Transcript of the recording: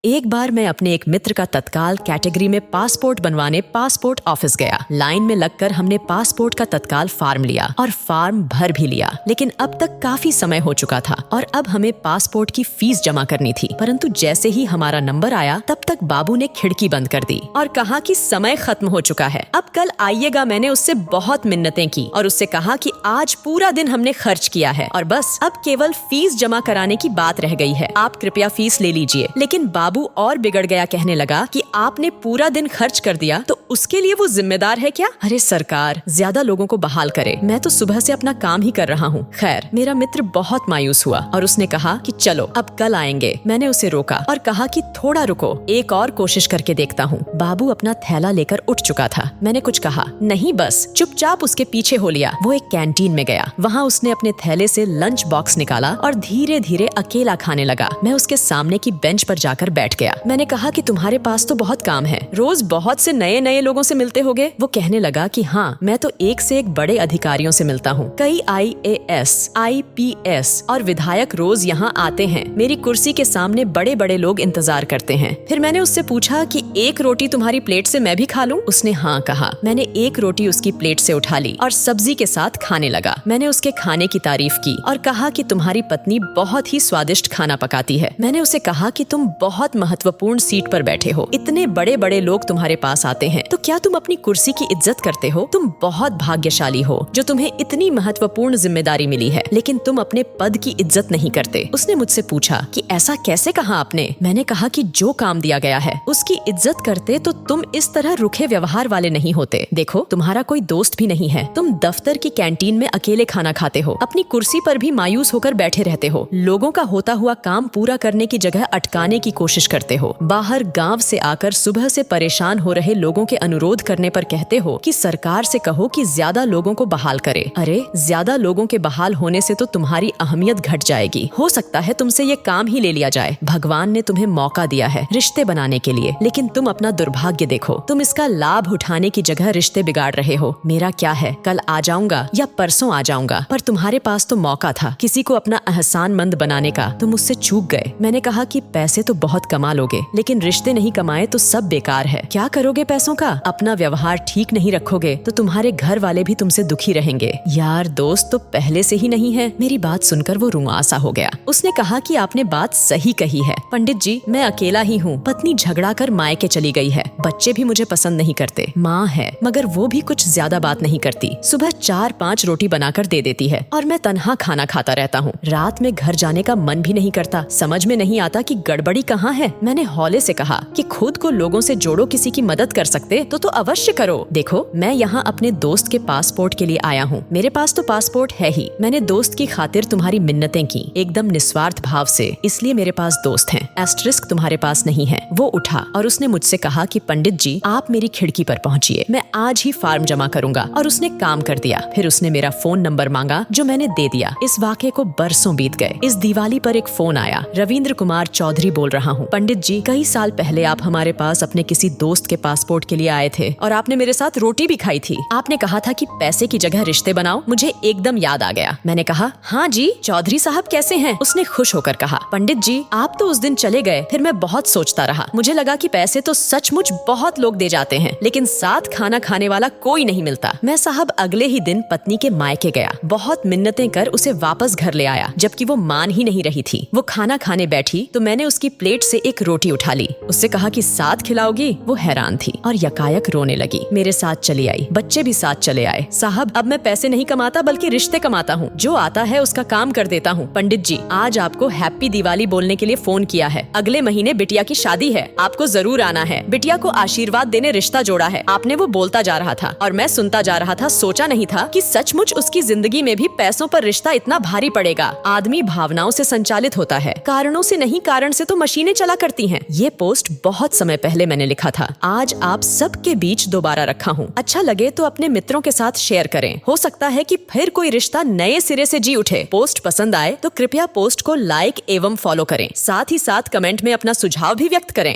एक बार मैं अपने एक मित्र का तत्काल कैटेगरी में पासपोर्ट बनवाने पासपोर्ट ऑफिस गया। लाइन में लगकर हमने पासपोर्ट का तत्काल फार्म लिया और फार्म भर भी लिया, लेकिन अब तक काफी समय हो चुका था और अब हमें पासपोर्ट की फीस जमा करनी थी। परंतु जैसे ही हमारा नंबर आया तब तक बाबू ने खिड़की बंद कर दी और कहा कि समय खत्म हो चुका है, अब कल आइएगा। मैंने उससे बहुत मिन्नतें की और उससे कहा कि आज पूरा दिन हमने खर्च किया है और बस अब केवल फीस जमा कराने की बात रह गई है, आप कृपया फीस ले लीजिए। लेकिन बाबू और बिगड़ गया, कहने लगा कि आपने पूरा दिन खर्च कर दिया तो उसके लिए वो जिम्मेदार है क्या? अरे सरकार ज्यादा लोगों को बहाल करे, मैं तो सुबह से अपना काम ही कर रहा हूँ। खैर, मेरा मित्र बहुत मायूस हुआ और उसने कहा कि चलो अब कल आएंगे। मैंने उसे रोका और कहा कि थोड़ा रुको, एक और कोशिश करके देखता हूँ। बाबू अपना थैला लेकर उठ चुका था। मैंने कुछ कहा नहीं, बस चुपचाप उसके पीछे हो लिया। वो एक कैंटीन में गया, वहाँ उसने अपने थैले से लंच बॉक्स निकाला और धीरे धीरे अकेला खाने लगा। मैं उसके सामने की बेंच पर जाकर बैठ गया। मैंने कहा कि तुम्हारे पास तो बहुत काम है, रोज बहुत से नए नए लोगों से मिलते होगे। वो कहने लगा कि हाँ, मैं तो एक से एक बड़े अधिकारियों से मिलता हूँ। कई IAS, IPS और विधायक रोज यहाँ आते हैं। मेरी कुर्सी के सामने बड़े बड़े लोग इंतजार करते हैं। फिर मैंने उससे पूछा कि एक रोटी तुम्हारी प्लेट से मैं भी खा लूं? उसने हाँ कहा। मैंने एक रोटी उसकी प्लेट से उठा ली और सब्जी के साथ खाने लगा। मैंने उसके खाने की तारीफ की और कहा कि तुम्हारी पत्नी बहुत ही स्वादिष्ट खाना पकाती है। मैंने उसे कहा कि तुम बहुत महत्वपूर्ण सीट पर बैठे हो, इतने बड़े बड़े लोग तुम्हारे पास आते हैं, तो क्या तुम अपनी कुर्सी की इज्जत करते हो? तुम बहुत भाग्यशाली हो जो तुम्हें इतनी महत्वपूर्ण जिम्मेदारी मिली है, लेकिन तुम अपने पद की इज्जत नहीं करते। उसने मुझसे पूछा कि ऐसा कैसे कहा आपने? मैंने कहा कि जो काम दिया गया है उसकी इज्जत करते तो तुम इस तरह रुखे व्यवहार वाले नहीं होते। देखो, तुम्हारा कोई दोस्त भी नहीं है, तुम दफ्तर की कैंटीन में अकेले खाना खाते हो, अपनी कुर्सी पर भी मायूस होकर बैठे रहते हो, लोगों का होता हुआ काम पूरा करने की जगह अटकाने की कोशिश करते हो। बाहर गांव से आकर सुबह से परेशान हो रहे लोगों के अनुरोध करने पर कहते हो कि सरकार से कहो कि ज्यादा लोगों को बहाल करे। अरे, ज्यादा लोगों के बहाल होने से तो तुम्हारी अहमियत घट जाएगी। हो सकता है तुमसे ये काम ही ले लिया जाए। भगवान ने तुम्हें मौका दिया है रिश्ते बनाने के लिए, लेकिन तुम अपना दुर्भाग्य देखो। तुम इसका लाभ उठाने की जगह रिश्ते बिगाड़ रहे हो। मेरा क्या है, कल आ जाऊंगा या परसों आ जाऊंगा, पर तुम्हारे पास तो मौका था किसी को अपना एहसानमंद बनाने का, तुम उससे चूक गए। मैंने कहा कि पैसे तो बहुत कमा लोगे, लेकिन रिश्ते नहीं कमाए तो सब बेकार है। क्या करोगे पैसों का? अपना व्यवहार ठीक नहीं रखोगे तो तुम्हारे घर वाले भी तुमसे दुखी रहेंगे। यार, दोस्त तो पहले से ही नहीं है। मेरी बात सुनकर वो रुआ सा हो गया। उसने कहा कि आपने बात सही कही है पंडित जी, मैं अकेला ही हूँ। पत्नी झगड़ा कर मायके चली गई है, बच्चे भी मुझे पसंद नहीं करते। माँ है मगर वो भी कुछ ज्यादा बात नहीं करती, सुबह 4-5 रोटी बनाकर दे देती है और मैं तन्हा खाना खाता रहता हूँ। रात में घर जाने का मन भी नहीं करता, समझ में नहीं आता कि गड़बड़ी कहाँ है। मैंने हौले से कहा कि खुद को लोगों से जोड़ो, किसी की मदद कर सकते तो अवश्य करो। देखो, मैं यहाँ अपने दोस्त के पासपोर्ट के लिए आया हूँ, मेरे पास तो पासपोर्ट है ही। मैंने दोस्त की खातिर तुम्हारी मिन्नतें की, एकदम निस्वार्थ भाव से, इसलिए मेरे पास दोस्त हैं। एस्टरिस्क तुम्हारे पास नहीं है। वो उठा और उसने मुझसे कहा कि पंडित जी, आप मेरी खिड़की पर पहुँचिए, मैं आज ही फार्म जमा करूंगा। और उसने काम कर दिया। फिर उसने मेरा फोन नंबर मांगा जो मैंने दे दिया। इस वाक़े को बरसों बीत गए। इस दिवाली पर एक फोन आया। रविंद्र कुमार चौधरी बोल रहा हूँ। पंडित जी, कई साल पहले आप हमारे पास अपने किसी दोस्त के पासपोर्ट के लिए आए थे और आपने मेरे साथ रोटी भी खाई थी। आपने कहा था कि पैसे की जगह रिश्ते बनाओ। मुझे एकदम याद आ गया। मैंने कहा हाँ जी, चौधरी साहब कैसे हैं? उसने खुश होकर कहा, पंडित जी, आप तो उस दिन चले गए, फिर मैं बहुत सोचता रहा। मुझे लगा कि पैसे तो सचमुच बहुत लोग दे जाते हैं, लेकिन साथ खाना खाने वाला कोई नहीं मिलता। मैं साहब अगले ही दिन पत्नी के मायके गया, बहुत मिन्नतें कर उसे वापस घर ले आया, जबकि वो मान ही नहीं रही थी। वो खाना खाने बैठी तो मैंने उसकी प्लेट से एक रोटी उठा ली। उससे कहा कि साथ खिलाओगी? वो हैरान थी और यकायक रोने लगी। मेरे साथ चली आई, बच्चे भी साथ चले आए। साहब, अब मैं पैसे नहीं कमाता बल्कि रिश्ते कमाता हूँ। जो आता है उसका काम कर देता हूँ। पंडित जी, आज आपको हैप्पी दिवाली बोलने के लिए फोन किया है। अगले महीने बिटिया की शादी है, आपको जरूर आना है। बिटिया को आशीर्वाद देने रिश्ता जोड़ा है। आपने वो बोलता जा रहा था और मैं सुनता जा रहा था। सोचा नहीं था कि सचमुच उसकी जिंदगी में भी पैसों पर रिश्ता इतना भारी पड़ेगा। आदमी भावनाओं से संचालित होता है, कारणों से नहीं। कारण से तो मशीनें चला करती हैं। ये पोस्ट बहुत समय पहले मैंने लिखा था, आज आप सबके बीच दोबारा रखा हूँ। अच्छा लगे तो अपने मित्रों के साथ शेयर करें, हो सकता है कि फिर कोई रिश्ता नए सिरे से जी उठे। पोस्ट पसंद आए तो कृपया पोस्ट को लाइक एवं फॉलो करें, साथ ही साथ कमेंट में अपना सुझाव भी व्यक्त करें।